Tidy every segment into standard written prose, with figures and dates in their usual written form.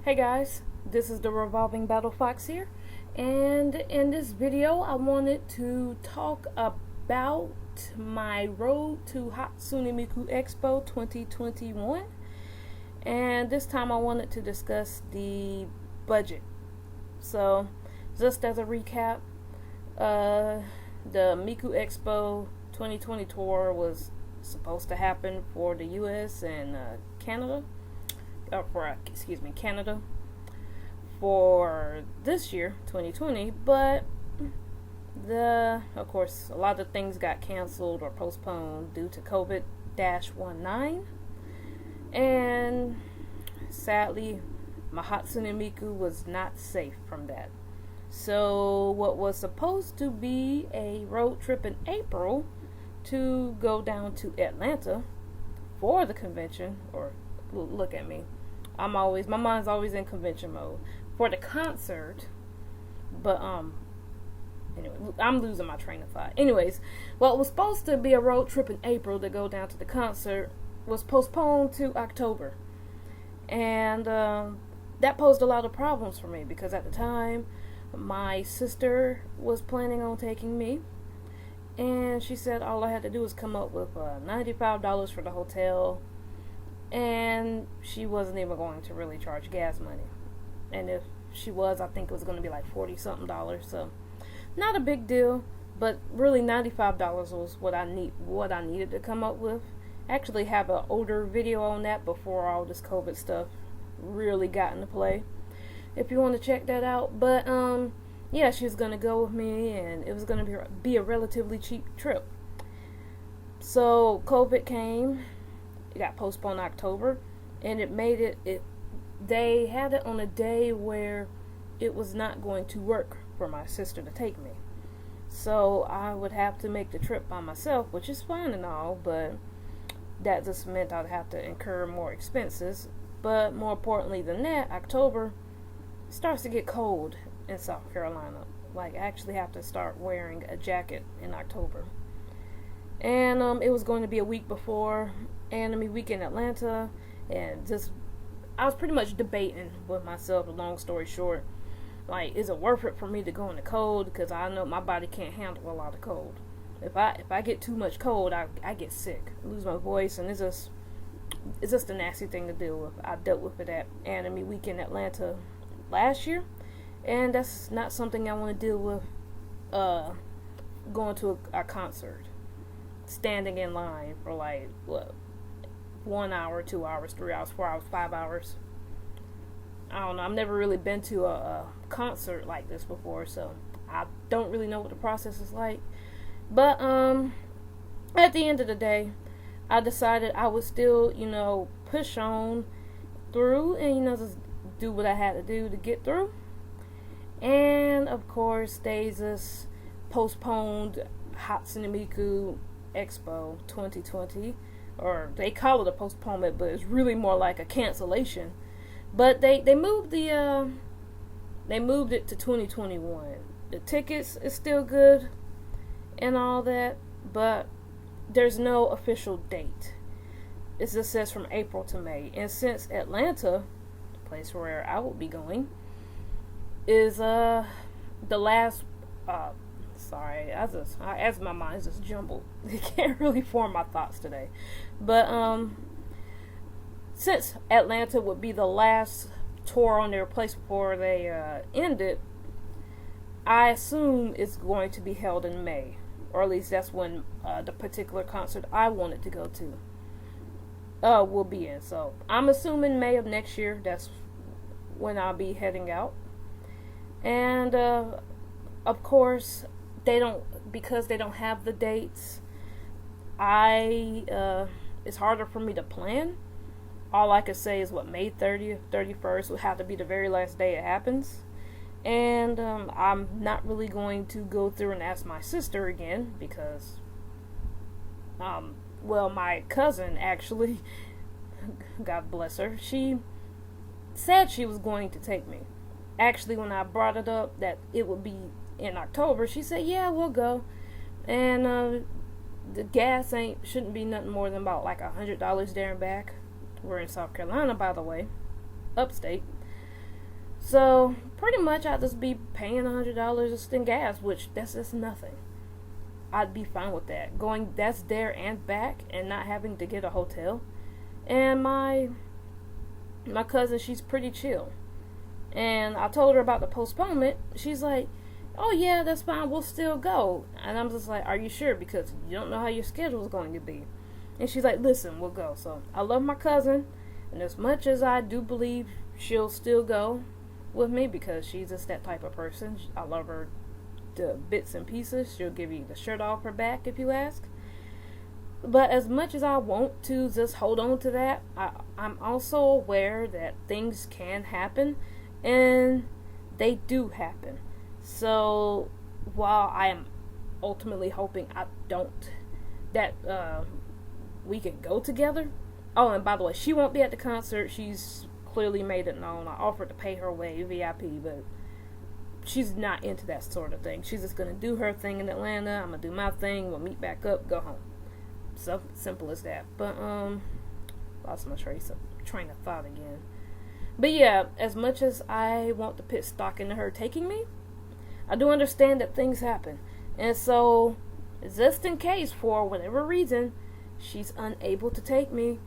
Hey guys, this is the Revolving Battle Fox here, and in this video I wanted to talk about my road to Hatsune Miku Expo 2021, and this time I wanted to discuss the budget. So, just as a recap, the Miku Expo 2020 tour was supposed to happen for the US and Canada. Canada for this year, 2020, but of course, a lot of things got canceled or postponed due to COVID-19, and sadly, my Hatsune Miku was not safe from that. So, what was supposed to be a road trip in April to go down to Atlanta for the convention, or look at me. My mind's always in convention mode for the concert, but anyway, I'm losing my train of thought. Anyways, what was supposed to be a road trip in April to go down to the concert was postponed to October, and that posed a lot of problems for me because at the time, my sister was planning on taking me, and she said all I had to do was come up with $95 for the hotel. And she wasn't even going to really charge gas money. And if she was, I think it was going to be like $40-something. So, not a big deal. But really, $95 was what I needed to come up with. I actually have an older video on that before all this COVID stuff really got into play. If you want to check that out. But, yeah, she was going to go with me. And it was going to be a relatively cheap trip. So, COVID came. It got postponed in October, and they had it on a day where it was not going to work for my sister to take me. So I would have to make the trip by myself, which is fine and all, but that just meant I'd have to incur more expenses. But more importantly than that, October starts to get cold in South Carolina. Like, I actually have to start wearing a jacket in October. And it was going to be a week before Anime Week in Atlanta, and I was pretty much debating with myself. A long story short, like, is it worth it for me to go in the cold? Because I know my body can't handle a lot of cold. If I get too much cold, I get sick, I lose my voice, and it's just a nasty thing to deal with. I dealt with it at Anime Week in Atlanta last year, and that's not something I want to deal with. Going to a concert. Standing in line for like 1 hour, 2 hours, 3 hours, 4 hours, 5 hours. I don't know. I've never really been to a concert like this before, so I don't really know what the process is like. But at the end of the day, I decided I would still, push on through and just do what I had to do to get through. And of course, they just postponed Hatsune Miku Expo 2020, or they call it a postponement, but it's really more like a cancellation. But they moved it to 2021. The tickets is still good and all that, but there's no official date. It just says from April to May. And since Atlanta, the place where I will be going, is the last sorry, as my mind's just jumbled. I can't really form my thoughts today. But since Atlanta would be the last tour on their place before they ended, I assume it's going to be held in May, or at least that's when the particular concert I wanted to go to will be in. So I'm assuming May of next year. That's when I'll be heading out, and of course, because they don't have the dates, it's harder for me to plan. All I could say is May 30th, 31st would have to be the very last day it happens. And I'm not really going to go through and ask my sister again because, my cousin actually, God bless her, she said she was going to take me. Actually, when I brought it up that it would be in October, she said, yeah, we'll go. And the gas shouldn't be nothing more than about like $100 there and back. We're in South Carolina, by the way, upstate. So pretty much I'd just be paying $100 just in gas, which that's just nothing. I'd be fine with that. Going that's there and back and not having to get a hotel. And my cousin, she's pretty chill. And I told her about the postponement. She's like, "Oh yeah, that's fine. We'll still go." And I'm just like, "Are you sure? Because you don't know how your schedule is going to be." And she's like, "Listen, we'll go." So I love my cousin, and as much as I do believe she'll still go with me because she's just that type of person, I love her to bits and pieces. She'll give you the shirt off her back if you ask. But as much as I want to just hold on to that, I'm also aware that things can happen, and they do happen. So while I am ultimately hoping that we can go together. Oh, and by the way, she won't be at the concert. She's clearly made it known. I offered to pay her way VIP, but she's not into that sort of thing. She's just gonna do her thing in Atlanta. I'm gonna do my thing. We'll meet back up, go home. So simple as that. But lost my train of thought again. But yeah, as much as I want to put stock into her taking me, I do understand that things happen. And so, just in case, for whatever reason, she's unable to take me,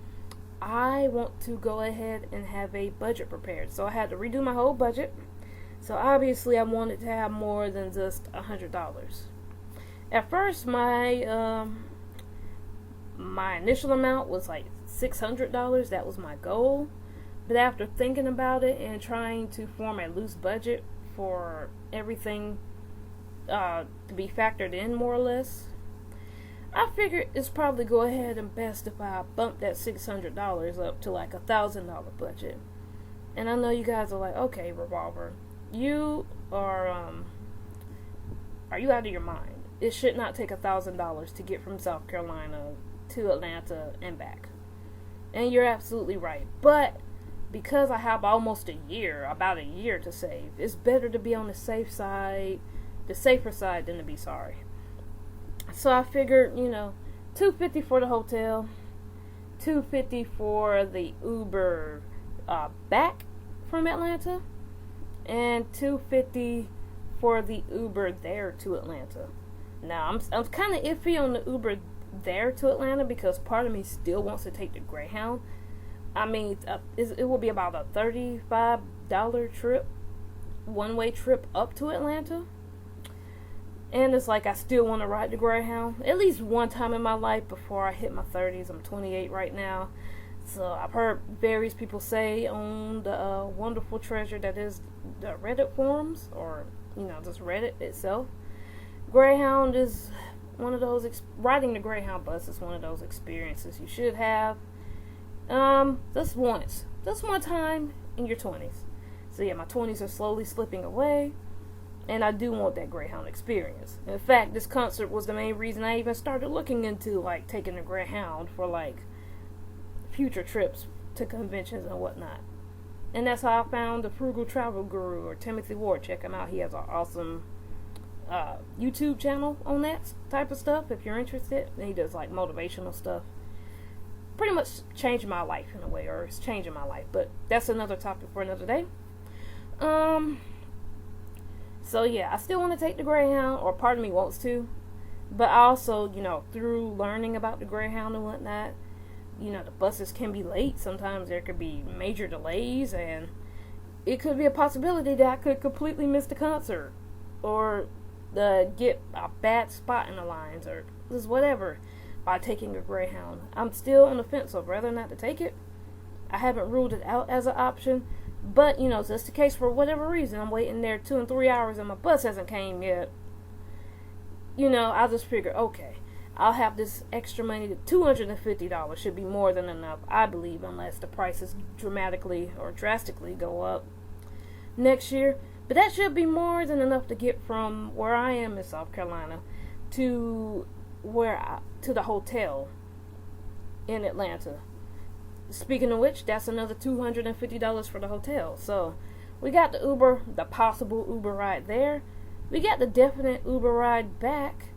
I want to go ahead and have a budget prepared. So I had to redo my whole budget. So obviously I wanted to have more than just $100. At first, my initial amount was like $600. That was my goal. But after thinking about it and trying to form a loose budget for everything to be factored in more or less, I figured it's probably go ahead and best if I bump that $600 up to like $1,000 budget. And I know you guys are like, okay, Revolver, you are you out of your mind? It should not take $1,000 to get from South Carolina to Atlanta and back. And you're absolutely right. But because I have about a year to save, it's better to be on the safer side than to be sorry. So I figured, $250 for the hotel, $250 for the Uber back from Atlanta, and $250 for the Uber there to Atlanta. Now I'm kind of iffy on the Uber there to Atlanta because part of me still wants to take the Greyhound. I mean, it will be about a $35 trip, one-way trip up to Atlanta. And it's like I still want to ride the Greyhound at least one time in my life before I hit my 30s. I'm 28 right now. So I've heard various people say on the wonderful treasure that is the Reddit forums, or, just Reddit itself. Greyhound is one of those, riding the Greyhound bus is one of those experiences you should have. Just one time in your 20s. So yeah, my 20s are slowly slipping away. And I do want that Greyhound experience. In fact, this concert was the main reason I even started looking into, taking the Greyhound for, future trips to conventions and whatnot. And that's how I found the Frugal Travel Guru, or Timothy Ward. Check him out. He has an awesome YouTube channel on that type of stuff, if you're interested. And he does, motivational stuff. Pretty much changed my life in a way, or it's changing my life. But that's another topic for another day. So yeah, I still want to take the Greyhound, or part of me wants to, but also, through learning about the Greyhound and whatnot, the buses can be late. Sometimes there could be major delays, and it could be a possibility that I could completely miss the concert, or get a bad spot in the lines, or just whatever, by taking a Greyhound. I'm still on the fence of whether or not to take it. I haven't ruled it out as an option. But, just in case for whatever reason I'm waiting there 2 and 3 hours and my bus hasn't came yet, I just figure, okay, I'll have this extra money. $250 should be more than enough, I believe, unless the prices drastically go up next year. But that should be more than enough to get from where I am in South Carolina to the hotel in Atlanta. Speaking of which, that's another $250 for the hotel. So, we got the possible Uber ride there. We got the definite Uber ride back.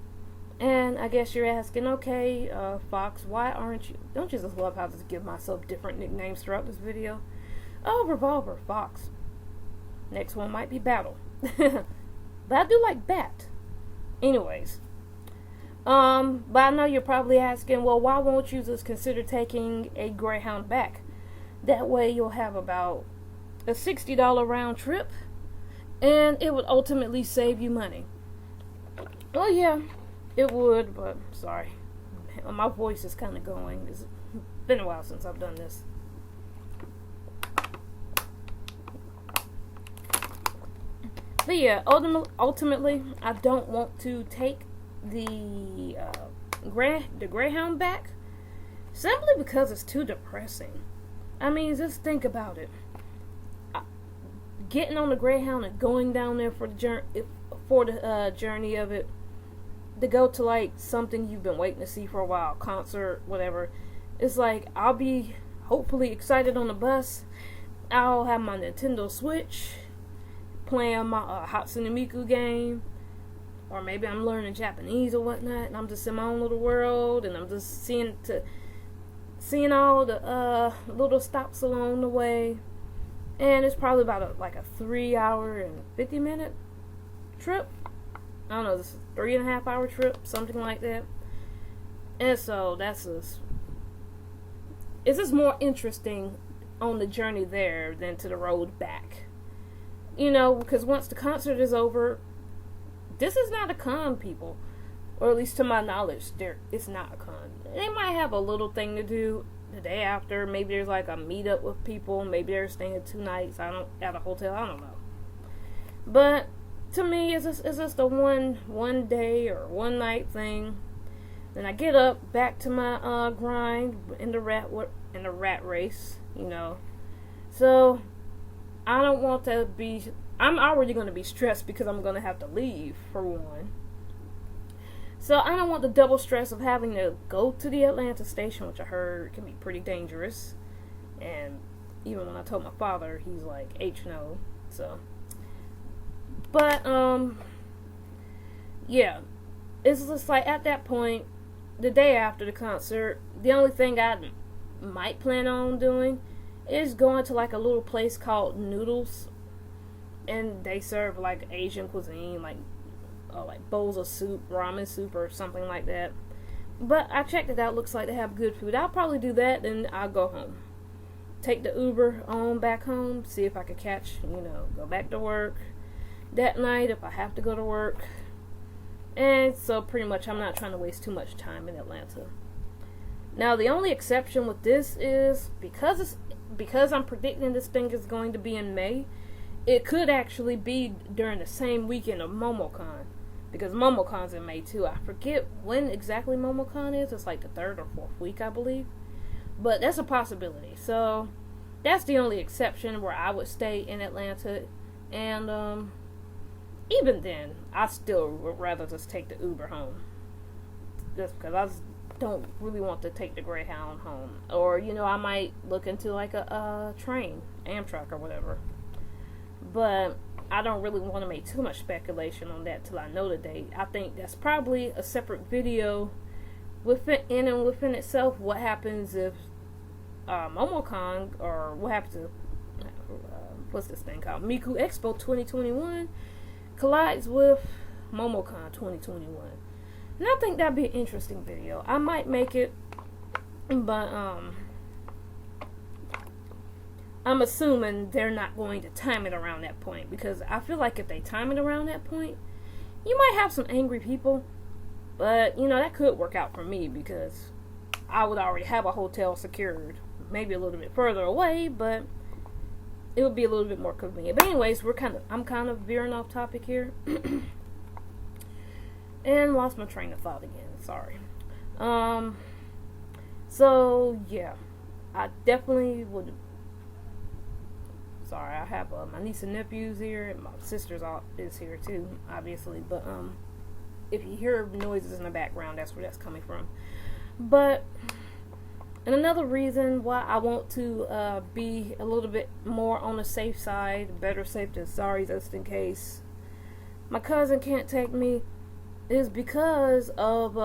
And I guess you're asking, okay, Fox, don't you just love how I just give myself different nicknames throughout this video? Oh, Revolver, Fox. Next one might be Battle. But I do like Bat. Anyways. But I know you're probably asking, well, why won't you just consider taking a Greyhound back? That way you'll have about a $60 round trip, and it would ultimately save you money. Well, yeah, it would, but sorry. My voice is kind of going. It's been a while since I've done this. But yeah, ultimately, I don't want to take the Greyhound back, simply because it's too depressing. I mean, just think about it. Getting on the Greyhound and going down there for the journey of it, to go to like something you've been waiting to see for a while, concert, whatever. It's like I'll be hopefully excited on the bus. I'll have my Nintendo Switch, playing my Hatsune Miku game. Or maybe I'm learning Japanese or whatnot, and I'm just in my own little world, and I'm just seeing all the little stops along the way. And it's probably about a 3-hour and 50-minute trip. I don't know, this is a 3.5-hour trip, something like that. And so it's just more interesting on the journey there than to the road back. You know, because once the concert is over, this is not a con, people. Or at least to my knowledge, it's not a con. They might have a little thing to do the day after. Maybe there's like a meetup with people. Maybe they're staying 2 nights at a hotel. I don't know. But to me, it's just a one day or one night thing. Then I get up back to my grind in the rat race, you know. So I don't want to be. I'm already going to be stressed because I'm going to have to leave, for one. So I don't want the double stress of having to go to the Atlanta station, which I heard can be pretty dangerous. And even when I told my father, he's like, H no. So, but, yeah. It's just like, at that point, the day after the concert, the only thing I might plan on doing is going to like a little place called Noodles. And they serve like Asian cuisine, like bowls of soup, ramen soup, or something like that. But I checked it out. Looks like they have good food. I'll probably do that, then I'll go home. Take the Uber on back home. See if I could catch, go back to work that night if I have to go to work. And so pretty much I'm not trying to waste too much time in Atlanta. Now the only exception with this is because I'm predicting this thing is going to be in May. It could actually be during the same weekend of MomoCon, because MomoCon's in May too. I forget when exactly MomoCon is. It's like the 3rd or 4th week, I believe. But that's a possibility. So that's the only exception where I would stay in Atlanta. And even then, I still would rather just take the Uber home. Just because I just don't really want to take the Greyhound home. Or, I might look into like a train, Amtrak or whatever. But I don't really want to make too much speculation on that till I know the date. I think that's probably a separate video within itself. What happens if MomoCon, or what happens if what's this thing called, Miku Expo 2021 collides with MomoCon 2021? And I think that'd be an interesting video. I might make it, but I'm assuming they're not going to time it around that point, because I feel like if they time it around that point, you might have some angry people. But, that could work out for me, because I would already have a hotel secured, maybe a little bit further away, but it would be a little bit more convenient. But anyways, I'm kind of veering off topic here. And lost my train of thought again. Sorry. So yeah, I definitely would. Sorry, I have my niece and nephews here, and my sister's is here too, obviously. But if you hear noises in the background, that's where that's coming from. But, and another reason why I want to be a little bit more on the safe side, better safe than sorry, just in case my cousin can't take me, is because of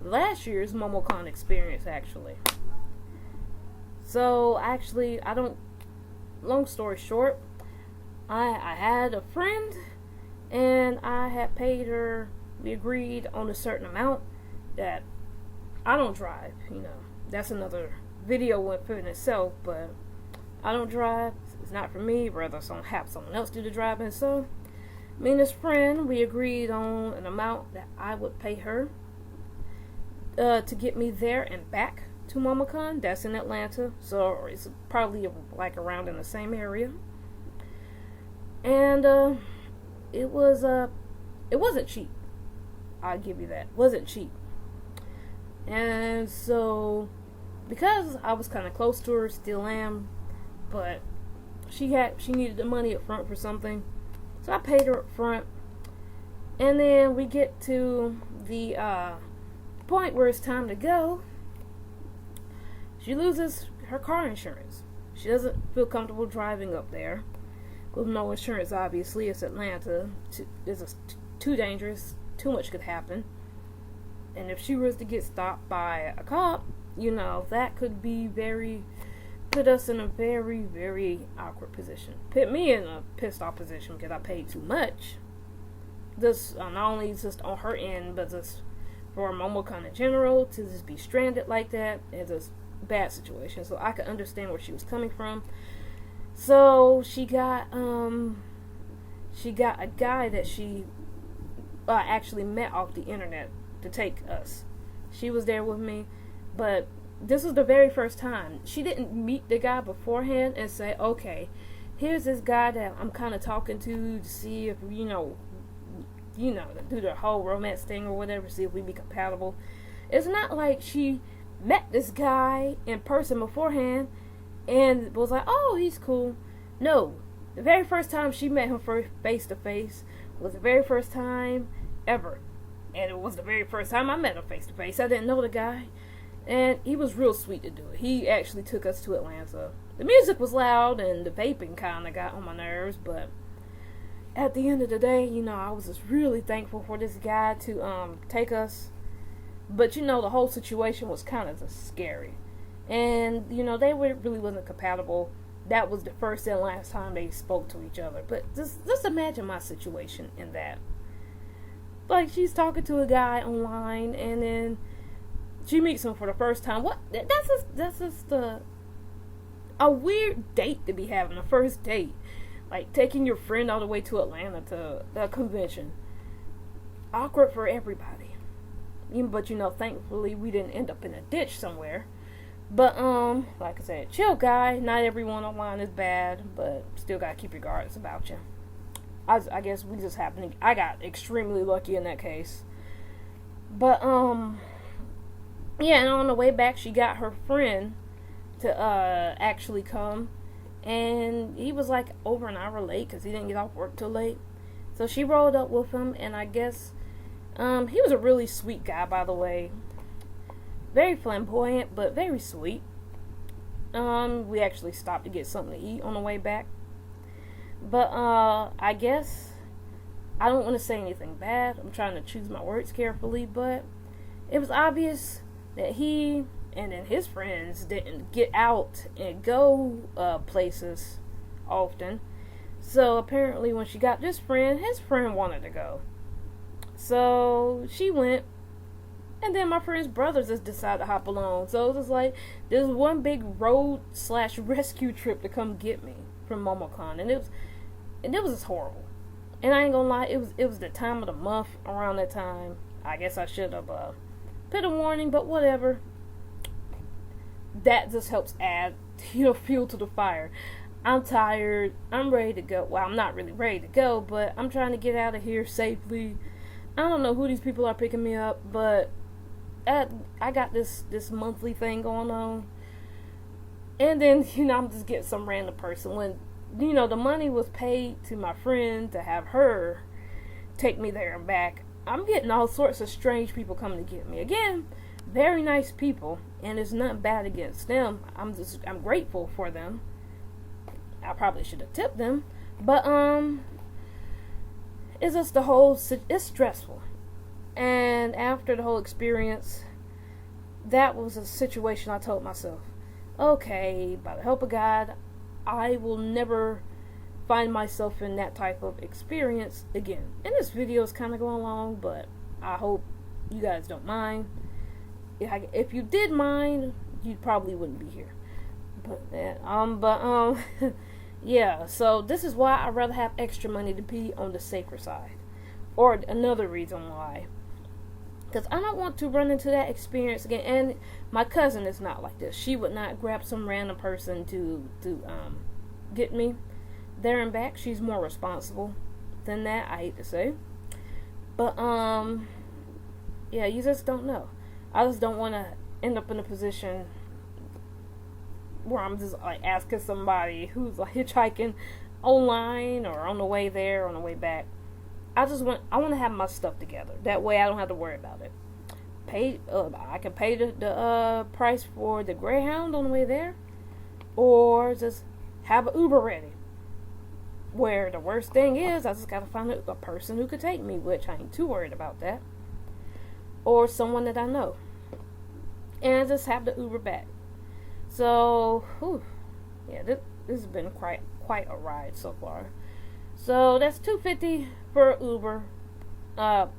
last year's MomoCon experience, actually. So, actually, long story short, I had a friend, and I had paid her. We agreed on a certain amount. That I don't drive. That's another video in itself. But I don't drive. It's not for me. Rather, have someone else do the driving. So, me and this friend, we agreed on an amount that I would pay her to get me there and back to MomoCon. That's in Atlanta, so it's probably like around in the same area. And it wasn't cheap. I'll give you that. It wasn't cheap. And so, because I was kind of close to her, still am, but she needed the money up front for something, so I paid her up front. And then we get to the point where it's time to go. She loses her car insurance. She doesn't feel comfortable driving up there with no insurance. Obviously, it's Atlanta. It's too dangerous. Too much could happen. And if she was to get stopped by a cop, that could put us in a very, very awkward position. Put me in a pissed off position because I paid too much. This not only just on her end, but just for MomoCon in general, to just be stranded like that is a bad situation. So I could understand where she was coming from. So she got a guy that she actually met off the internet to take us. She was there with me, but this was the very first time. She didn't meet the guy beforehand and say, okay, here's this guy that I'm kind of talking to see if, to do the whole romance thing or whatever, see if we be compatible. It's not like she met this guy in person beforehand and was like, oh, he's cool. No. The very first time she met him face to face was the very first time ever. And it was the very first time I met him face to face. I didn't know the guy. And he was real sweet to do it. He actually took us to Atlanta. The music was loud and the vaping kind of got on my nerves, but at the end of the day, I was just really thankful for this guy to take us. But the whole situation was kind of just scary. And they really wasn't compatible. That was the first and last time they spoke to each other. But just imagine my situation in that. Like, she's talking to a guy online, and then she meets him for the first time. What? That's just a weird date to be having, a first date. Like, taking your friend all the way to Atlanta to a convention. Awkward for everybody. But, thankfully, we didn't end up in a ditch somewhere. But, like I said, chill guy. Not everyone online is bad, but still gotta keep your guards about you. I guess we just happened to, I got extremely lucky in that case. But, yeah, and on the way back, she got her friend to, actually come. And he was, like, over an hour late, because he didn't get off work till late. So she rolled up with him, and I guess, he was a really sweet guy, by the way. Very flamboyant, but very sweet. We actually stopped to get something to eat on the way back. But, I guess, I don't want to say anything bad. I'm trying to choose my words carefully, but it was obvious that he and then his friends didn't get out and go places often. So apparently when she got this friend, his friend wanted to go. So she went. And then my friend's brothers just decided to hop along. So it was like this one big road/rescue trip to come get me from MomoCon. And it was just horrible. And I ain't gonna lie, it was the time of the month around that time. I guess I should have put a warning, but whatever. That just helps add, fuel to the fire. I'm tired. I'm ready to go. Well, I'm not really ready to go, but I'm trying to get out of here safely. I don't know who these people are picking me up, but I got this monthly thing going on. And then, I'm just getting some random person. When, the money was paid to my friend to have her take me there and back, I'm getting all sorts of strange people coming to get me. Again, very nice people, and it's nothing bad against them. I'm grateful for them. I probably should have tipped them, but it's just it's stressful. And after the whole experience, that was a situation I told myself, okay, by the help of God, I will never find myself in that type of experience again. And this video is kind of going long, but I hope you guys don't mind. If you did mind, you probably wouldn't be here. Yeah, so this is why I'd rather have extra money to be on the safer side. Or another reason why, because I don't want to run into that experience again. And my cousin is not like this. She would not grab some random person to get me there and back. She's more responsible than that, I hate to say. But yeah, you just don't know. I just don't want to end up in a position where I'm just like asking somebody who's like hitchhiking online or on the way there or on the way back. I want to have my stuff together. That way I don't have to worry about it. I can pay the price for the Greyhound on the way there, or just have an Uber ready. Where the worst thing is, I just gotta find a person who could take me, which I ain't too worried about that. Or someone that I know, and just have the Uber back. So, yeah, this has been quite a ride so far. So that's $250 for Uber,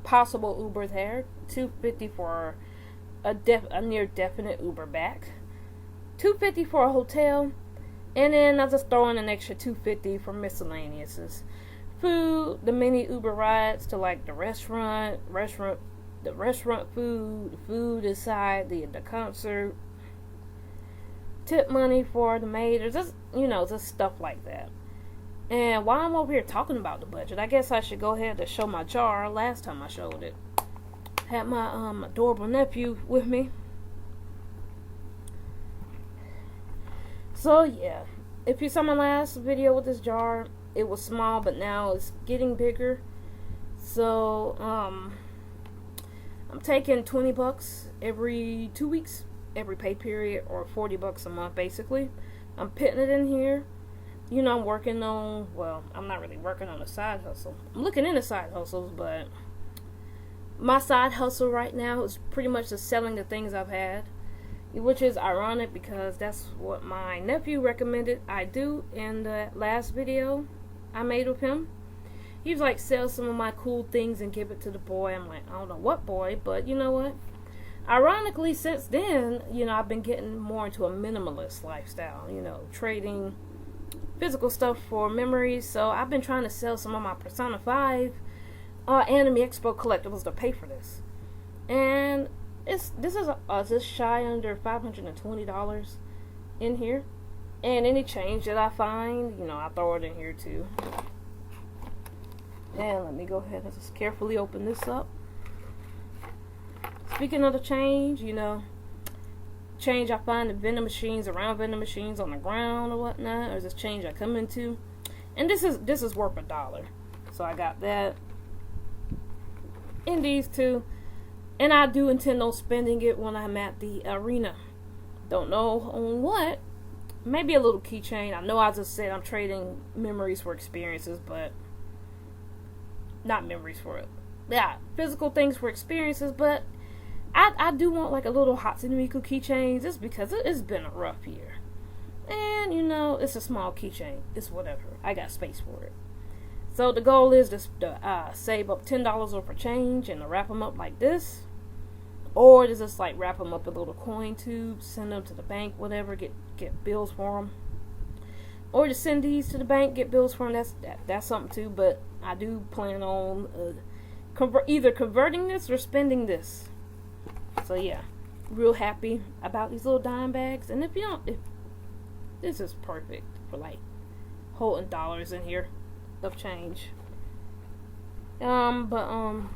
possible Uber there. $250 for a near definite Uber back. $250 for a hotel, and then I'll just throw in an extra $250 for miscellaneous food, the mini Uber rides to like the restaurant food, the food inside the concert, tip money for the maid, or just just stuff like that. And while I'm over here talking about the budget, I guess I should go ahead and show my jar. Last time I showed it, had my adorable nephew with me. So yeah, if you saw my last video with this jar, it was small, but now it's getting bigger. So I'm taking $20 every 2 weeks, every pay period, or $40 a month basically. I'm putting it in here. I'm working on, I'm not really working on a side hustle. I'm looking into side hustles, but my side hustle right now is pretty much just selling the things I've had, which is ironic because that's what my nephew recommended I do in the last video I made with him. He was like, sell some of my cool things and give it to the boy. I'm like, I don't know what boy, but you know what? Ironically, since then, I've been getting more into a minimalist lifestyle, trading physical stuff for memories. So I've been trying to sell some of my Persona 5 Anime Expo collectibles to pay for this. And this is just shy under $520 in here. And any change that I find, I throw it in here too. And let me go ahead and just carefully open this up. Speaking of the change, change I find in vending machines, around vending machines, on the ground or whatnot, or this change I come into, and this is worth $1. So I got that in these two, and I do intend on spending it when I'm at the arena. Don't know on what. Maybe a little keychain. I know I just said I'm trading memories for experiences, but not memories for it. Yeah, physical things for experiences, but I do want like a little Hatsune Miku keychain, just because it's been a rough year. And it's a small keychain. It's whatever. I got space for it. So the goal is to save up $10 worth of change and to wrap them up like this. Or to just like wrap them up in little coin tubes, send them to the bank, whatever, get bills for them. Or to send these to the bank, get bills for them. That's something too. But I do plan on either converting this or spending this. So yeah, real happy about these little dime bags. And if this is perfect for like holding dollars in here of change. So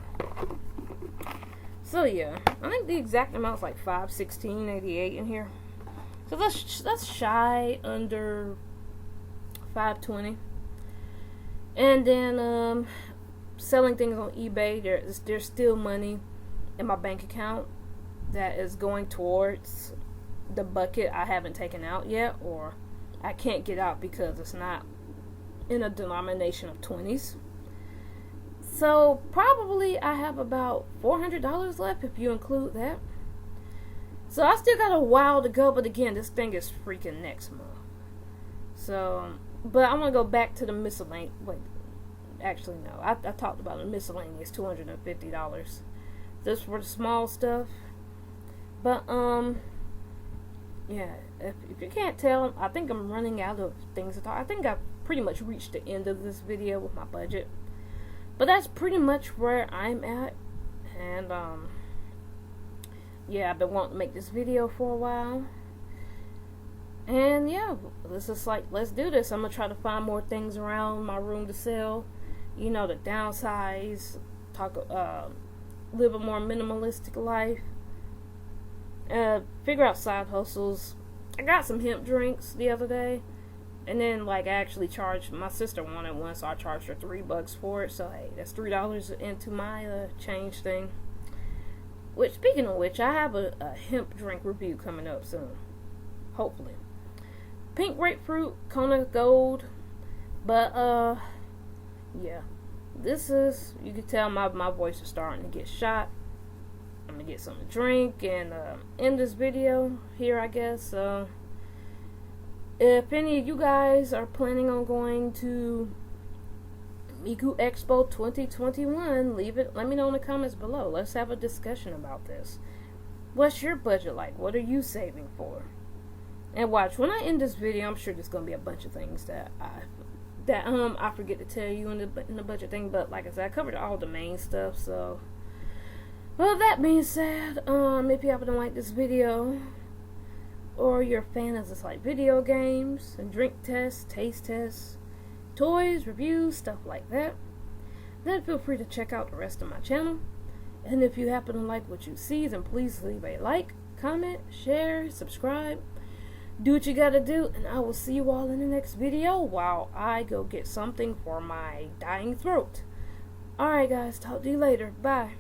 yeah, I think the exact amount is like $516.88 in here. So that's shy under $520. And then selling things on eBay, there's still money in my bank account that is going towards the bucket I haven't taken out yet, or I can't get out because it's not in a denomination of 20s. So probably I have about $400 left if you include that. So I still got a while to go, but again, this thing is freaking next month. So But I want to go back to the miscellaneous. Wait, actually no. I talked about the miscellaneous $250. This for the small stuff. But yeah. If you can't tell, I think I'm running out of things to talk. I think I've pretty much reached the end of this video with my budget. But that's pretty much where I'm at. And yeah, I've been wanting to make this video for a while. And yeah, let's do this. I'm gonna try to find more things around my room to sell. You know, to downsize, live a more minimalistic life. Figure out side hustles. I got some hemp drinks the other day, and then I actually charged, my sister wanted one, so I charged her $3 for it. So hey, that's $3 into my change thing. Which, speaking of which, I have a hemp drink review coming up soon, hopefully. Pink grapefruit, Kona Gold, but yeah, this is, you can tell my voice is starting to get shot. I'm gonna get something to drink and end this video here, I guess. So if any of you guys are planning on going to Miku Expo 2021, let me know in the comments below. Let's have a discussion about this. What's your budget like? What are you saving for? And watch, when I end this video, I'm sure there's gonna be a bunch of things that I forget to tell you in the budget thing. But like I said, I covered all the main stuff. So, well, that being said, if you happen to like this video, or you're a fan of just video games and drink tests, taste tests, toys, reviews, stuff like that, then feel free to check out the rest of my channel. And if you happen to like what you see, then please leave a like, comment, share, subscribe. Do what you gotta do, and I will see you all in the next video while I go get something for my dying throat. Alright guys, talk to you later. Bye.